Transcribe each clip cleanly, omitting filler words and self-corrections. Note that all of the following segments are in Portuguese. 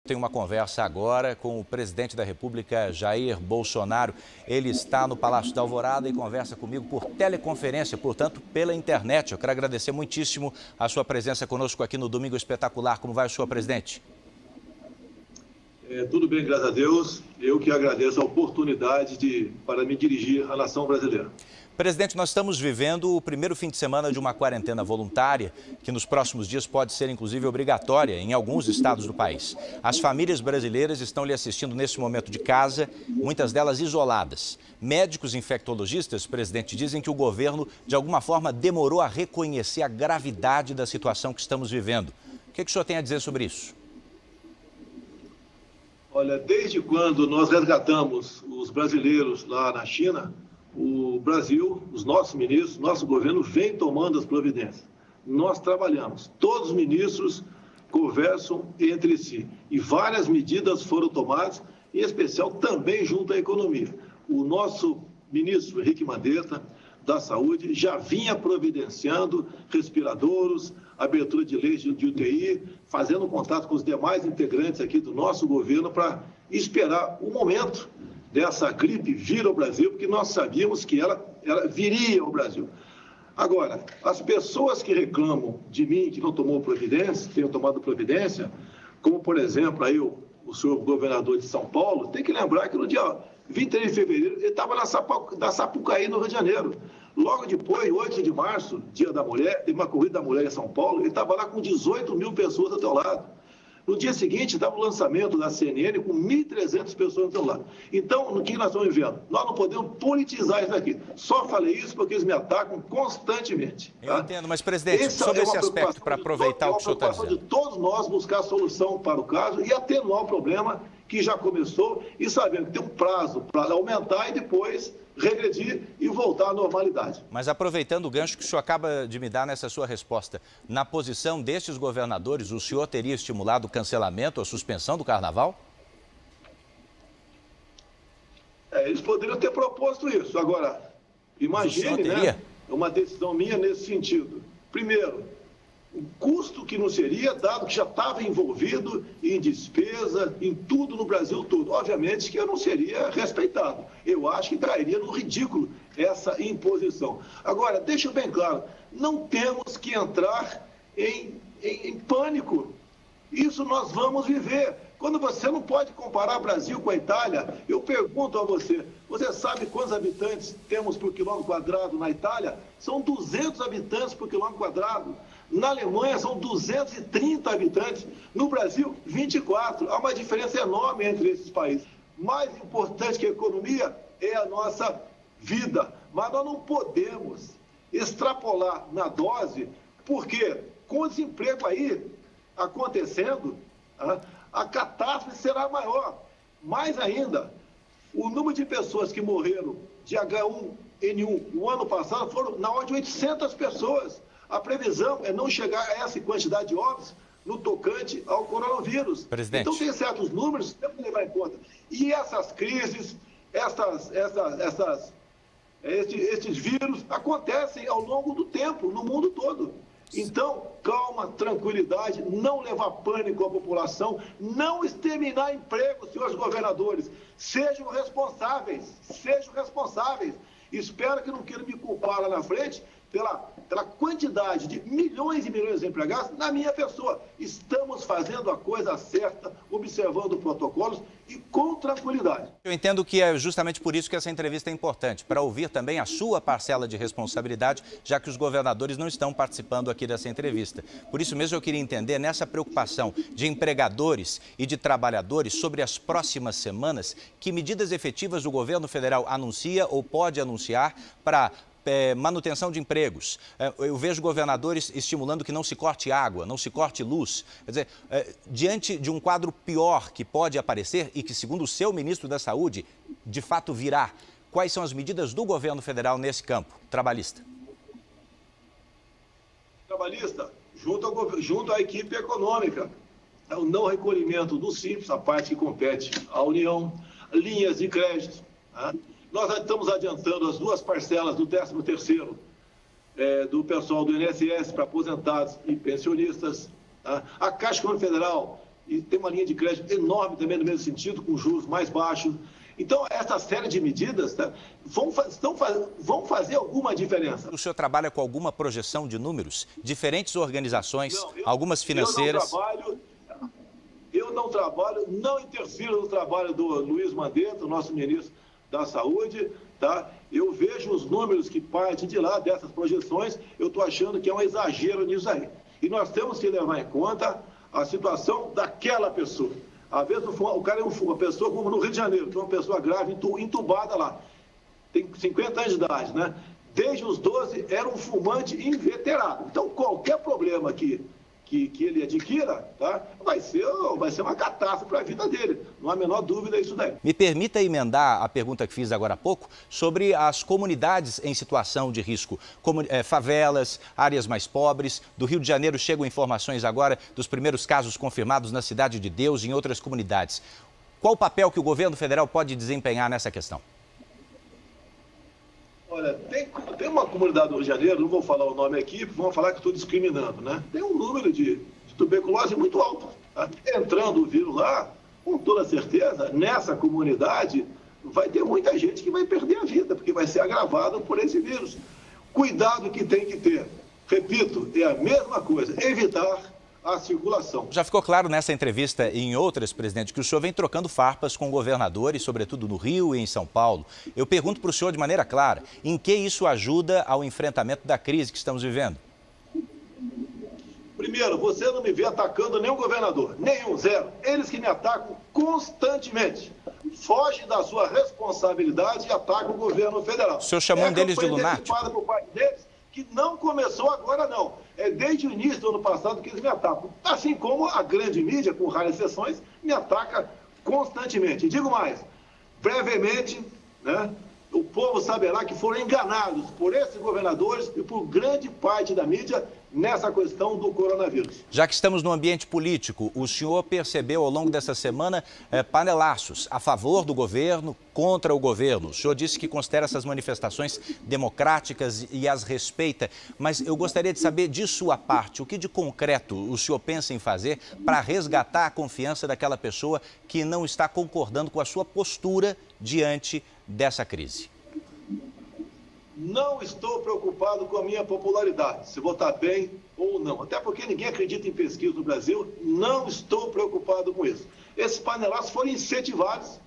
Tem uma conversa agora com o presidente da República, Jair Bolsonaro. Ele está no Palácio da Alvorada e conversa comigo por teleconferência, portanto, pela internet. Eu quero agradecer muitíssimo a sua presença conosco aqui no Domingo Espetacular. Como vai o senhor, presidente? Tudo bem, graças a Deus. Eu que agradeço a oportunidade para me dirigir à nação brasileira. Presidente, nós estamos vivendo o primeiro fim de semana de uma quarentena voluntária, que nos próximos dias pode ser, inclusive, obrigatória em alguns estados do país. As famílias brasileiras estão lhe assistindo nesse momento de casa, muitas delas isoladas. Médicos infectologistas, presidente, dizem que o governo, de alguma forma, demorou a reconhecer a gravidade da situação que estamos vivendo. O que o senhor tem a dizer sobre isso? Olha, desde quando nós resgatamos os brasileiros lá na China, o Brasil, os nossos ministros, nosso governo vem tomando as providências. Nós trabalhamos, todos os ministros conversam entre si e várias medidas foram tomadas, em especial também junto à economia. O nosso ministro Henrique Mandetta, da Saúde, já vinha providenciando respiradores, abertura de leitos de UTI, fazendo contato com os demais integrantes aqui do nosso governo para esperar o momento dessa gripe vir ao Brasil, porque nós sabíamos que ela viria ao Brasil. Agora, as pessoas que reclamam de mim, que não tomou providência, tenham tomado providência, como, por exemplo, aí o senhor governador de São Paulo, tem que lembrar que no dia 23 de fevereiro, ele estava na Sapucaí, no Rio de Janeiro. Logo depois, 8 de março, dia da mulher, teve uma corrida da mulher em São Paulo, ele estava lá com 18 mil pessoas ao teu lado. No dia seguinte, estava o lançamento da CNN com 1.300 pessoas do seu lado. Então, no que nós estamos vivendo? Nós não podemos politizar isso aqui. Só falei isso porque eles me atacam constantemente. Tá? Eu entendo, mas, presidente, sobre esse aspecto, para aproveitar o que o senhor está dizendo. É uma preocupação de todos nós buscar solução para o caso e atenuar o problema que já começou e sabendo que tem um prazo para aumentar e depois regredir e voltar à normalidade. Mas aproveitando o gancho que o senhor acaba de me dar nessa sua resposta, na posição destes governadores, o senhor teria estimulado o cancelamento, a suspensão do carnaval? Eles poderiam ter proposto isso. Agora, imagine, né, uma decisão minha nesse sentido. Primeiro, o custo que não seria, dado que já estava envolvido em despesa, em tudo no Brasil todo. Obviamente que eu não seria respeitado. Eu acho que trairia no ridículo essa imposição. Agora, deixa bem claro, não temos que entrar em pânico. Isso nós vamos viver. Quando você não pode comparar Brasil com a Itália, eu pergunto a você, você sabe quantos habitantes temos por quilômetro quadrado na Itália? São 200 habitantes por quilômetro quadrado. Na Alemanha são 230 habitantes, no Brasil 24. Há uma diferença enorme entre esses países. Mais importante que a economia é a nossa vida. Mas nós não podemos extrapolar na dose, porque com o desemprego aí acontecendo, a catástrofe será maior. Mais ainda, o número de pessoas que morreram de H1N1 no ano passado foram na ordem de 800 pessoas. A previsão é não chegar a essa quantidade de óbitos no tocante ao coronavírus. Presidente. Então, tem certos números que temos que levar em conta. E essas crises, esses vírus acontecem ao longo do tempo, no mundo todo. Então, calma, tranquilidade, não levar pânico à população, não exterminar emprego, senhores governadores. Sejam responsáveis, sejam responsáveis. Espero que não queiram me culpar lá na frente pela quantidade de milhões e milhões de empregados na minha pessoa. Estamos fazendo a coisa certa, observando protocolos e com tranquilidade. Eu entendo que é justamente por isso que essa entrevista é importante, para ouvir também a sua parcela de responsabilidade, já que os governadores não estão participando aqui dessa entrevista. Por isso mesmo eu queria entender, nessa preocupação de empregadores e de trabalhadores sobre as próximas semanas, que medidas efetivas o governo federal anuncia ou pode anunciar para manutenção de empregos. Eu vejo governadores estimulando que não se corte água, não se corte luz. Quer dizer, diante de um quadro pior que pode aparecer e que, segundo o seu ministro da Saúde, de fato virá, quais são as medidas do governo federal nesse campo trabalhista? Trabalhista, junto à equipe econômica, o não recolhimento do Simples, a parte que compete à União, linhas de crédito, Nós estamos adiantando as 2 parcelas do 13º do pessoal do INSS para aposentados e pensionistas. A Caixa Econômica Federal e tem uma linha de crédito enorme também no mesmo sentido, com juros mais baixos. Então, essa série de medidas, tá, vão fazer alguma diferença. O senhor trabalha com alguma projeção de números? Diferentes organizações, algumas financeiras? Eu não trabalho, não interfiro no trabalho do Luiz Mandetta, o nosso ministro da Saúde, tá? Eu vejo os números que partem de lá, dessas projeções, eu estou achando que é um exagero nisso aí. E nós temos que levar em conta a situação daquela pessoa. Às vezes o cara é uma pessoa como no Rio de Janeiro, que é uma pessoa grave, entubada lá. Tem 50 anos de idade, né? Desde os 12 era um fumante inveterado. Então, qualquer problema que ele adquira, tá, vai ser uma catástrofe para a vida dele. Não há a menor dúvida isso daí. Me permita emendar a pergunta que fiz agora há pouco sobre as comunidades em situação de risco, como favelas, áreas mais pobres. Do Rio de Janeiro chegam informações agora dos primeiros casos confirmados na Cidade de Deus e em outras comunidades. Qual o papel que o governo federal pode desempenhar nessa questão? Olha, tem uma comunidade do Rio de Janeiro, não vou falar o nome aqui, vão falar que estou discriminando, né? Tem um número de tuberculose muito alto. Tá? Entrando o vírus lá, com toda certeza, nessa comunidade, vai ter muita gente que vai perder a vida, porque vai ser agravado por esse vírus. Cuidado que tem que ter. Repito, é a mesma coisa, evitar a circulação. Já ficou claro nessa entrevista e em outras, presidente, que o senhor vem trocando farpas com governadores, sobretudo no Rio e em São Paulo. Eu pergunto para o senhor de maneira clara, em que isso ajuda ao enfrentamento da crise que estamos vivendo? Primeiro, você não me vê atacando nenhum governador, nenhum, zero. Eles que me atacam constantemente. Fogem da sua responsabilidade e atacam o governo federal. O senhor chamou um deles de lunático? Por parte deles, que não começou agora, não. É desde o início do ano passado que eles me atacam. Assim como a grande mídia, com raras exceções, me ataca constantemente. E digo mais, brevemente, né, o povo saberá que foram enganados por esses governadores e por grande parte da mídia nessa questão do coronavírus. Já que estamos no ambiente político, o senhor percebeu ao longo dessa semana panelaços a favor do governo, contra o governo. O senhor disse que considera essas manifestações democráticas e as respeita, mas eu gostaria de saber de sua parte, o que de concreto o senhor pensa em fazer para resgatar a confiança daquela pessoa que não está concordando com a sua postura diante dessa crise? Não estou preocupado com a minha popularidade, se vou estar bem ou não. Até porque ninguém acredita em pesquisa no Brasil, não estou preocupado com isso. Esses panelaços foram incentivados,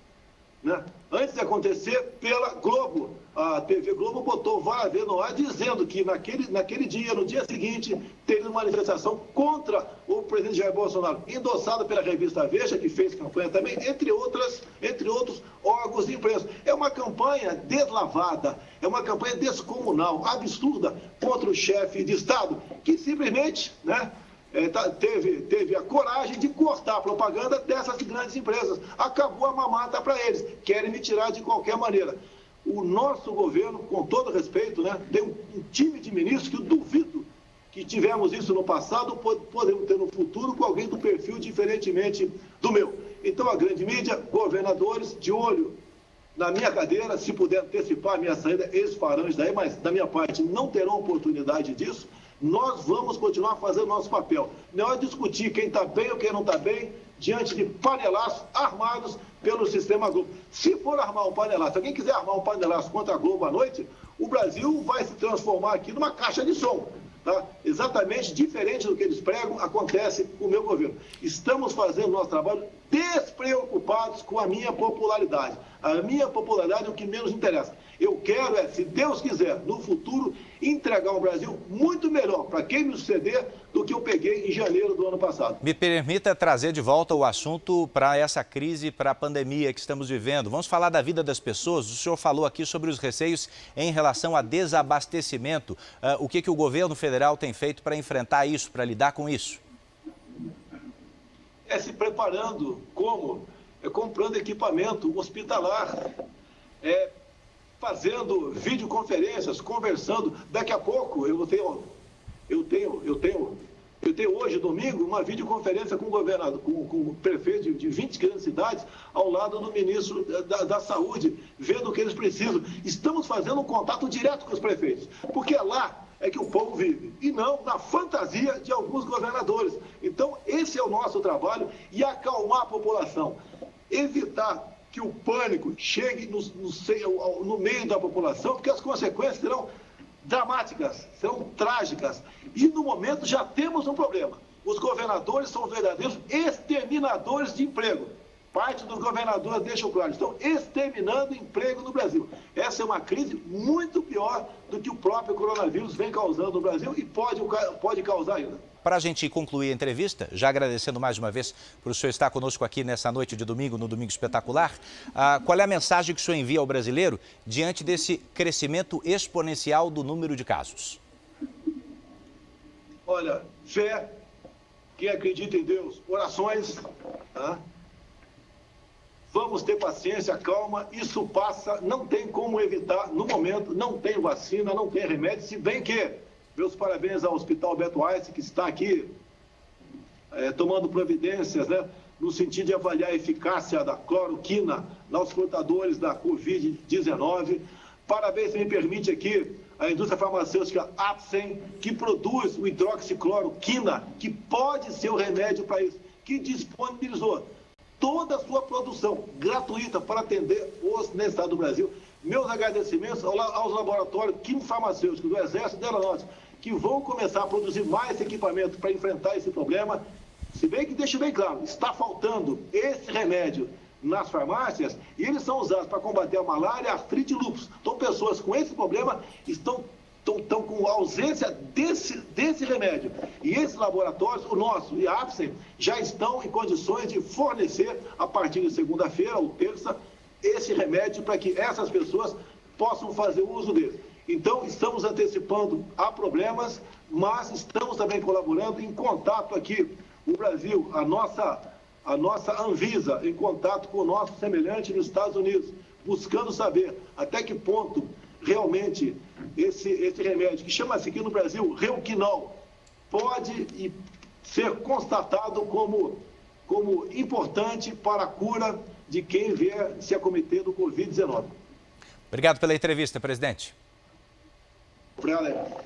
né, antes de acontecer, pela Globo. A TV Globo botou várias vezes no ar dizendo que naquele dia, no dia seguinte, teve uma manifestação contra o presidente Jair Bolsonaro, endossada pela revista Veja, que fez campanha também, entre outros órgãos de imprensa. É uma campanha deslavada, é uma campanha descomunal, absurda, contra o chefe de Estado, que simplesmente, né, teve a coragem de cortar a propaganda dessas grandes empresas. Acabou a mamata para eles, querem me tirar de qualquer maneira. O nosso governo, com todo respeito, né, tem um time de ministros que eu duvido que tivemos isso no passado, podemos ter no futuro com alguém do perfil diferentemente do meu. Então, a grande mídia, governadores, de olho na minha cadeira, se puder antecipar a minha saída, eles farão isso daí, mas da minha parte não terão oportunidade disso. Nós vamos continuar fazendo nosso papel. Não é discutir quem está bem ou quem não está bem diante de panelaços armados pelo sistema Globo. Se for armar um panelaço, se alguém quiser armar um panelaço contra a Globo à noite, o Brasil vai se transformar aqui numa caixa de som. Tá? Exatamente diferente do que eles pregam, acontece com o meu governo. Estamos fazendo nosso trabalho despreocupados com a minha popularidade. A minha popularidade é o que menos interessa. Eu quero, se Deus quiser, no futuro, entregar um Brasil muito melhor para quem me suceder do que eu peguei em janeiro do ano passado. Me permita trazer de volta o assunto para essa crise, para a pandemia que estamos vivendo. Vamos falar da vida das pessoas. O senhor falou aqui sobre os receios em relação a desabastecimento. O que o governo federal tem feito para enfrentar isso, para lidar com isso? É se preparando, como? Comprando equipamento hospitalar, fazendo videoconferências, conversando. Daqui a pouco eu tenho hoje, domingo, uma videoconferência com o governador, com o prefeito de 20 grandes cidades, ao lado do ministro da Saúde, vendo o que eles precisam. Estamos fazendo um contato direto com os prefeitos, porque é lá é que o povo vive, e não na fantasia de alguns governadores. Então, esse é o nosso trabalho, e acalmar a população. Evitar que o pânico chegue no meio da população, porque as consequências serão dramáticas, serão trágicas. E, no momento, já temos um problema. Os governadores são verdadeiros exterminadores de emprego. Parte dos governadores deixam claro, estão exterminando emprego no Brasil. Essa é uma crise muito pior do que o próprio coronavírus vem causando no Brasil e pode causar ainda. Para a gente concluir a entrevista, já agradecendo mais uma vez por o senhor estar conosco aqui nessa noite de domingo, no Domingo Espetacular, qual é a mensagem que o senhor envia ao brasileiro diante desse crescimento exponencial do número de casos? Olha, fé, quem acredita em Deus, orações, tá? Vamos ter paciência, calma, isso passa, não tem como evitar, no momento, não tem vacina, não tem remédio, se bem que, meus parabéns ao Hospital Alberto Einstein, que está aqui tomando providências, né, no sentido de avaliar a eficácia da cloroquina nos portadores da Covid-19. Parabéns, se me permite aqui, a indústria farmacêutica Apsen, que produz o hidroxicloroquina, que pode ser o remédio para isso, que disponibilizou toda a sua produção gratuita para atender os necessitados do Brasil. Meus agradecimentos aos laboratórios químico-farmacêuticos do Exército e da Aeronáutica, que vão começar a produzir mais equipamento para enfrentar esse problema. Se bem que, deixe bem claro, está faltando esse remédio nas farmácias e eles são usados para combater a malária, a artrite e lúpus. Então, pessoas com esse problema estão com ausência desse remédio. E esses laboratórios, o nosso e a Apsen, já estão em condições de fornecer, a partir de segunda-feira ou terça, esse remédio para que essas pessoas possam fazer uso dele. Então, estamos antecipando a problemas, mas estamos também colaborando em contato aqui, o Brasil, a nossa Anvisa, em contato com o nosso semelhante nos Estados Unidos, buscando saber até que ponto realmente esse remédio, que chama-se aqui no Brasil Reuquinol, pode ser constatado como importante para a cura de quem vier se acometer do Covid-19. Obrigado pela entrevista, presidente. Obrigado.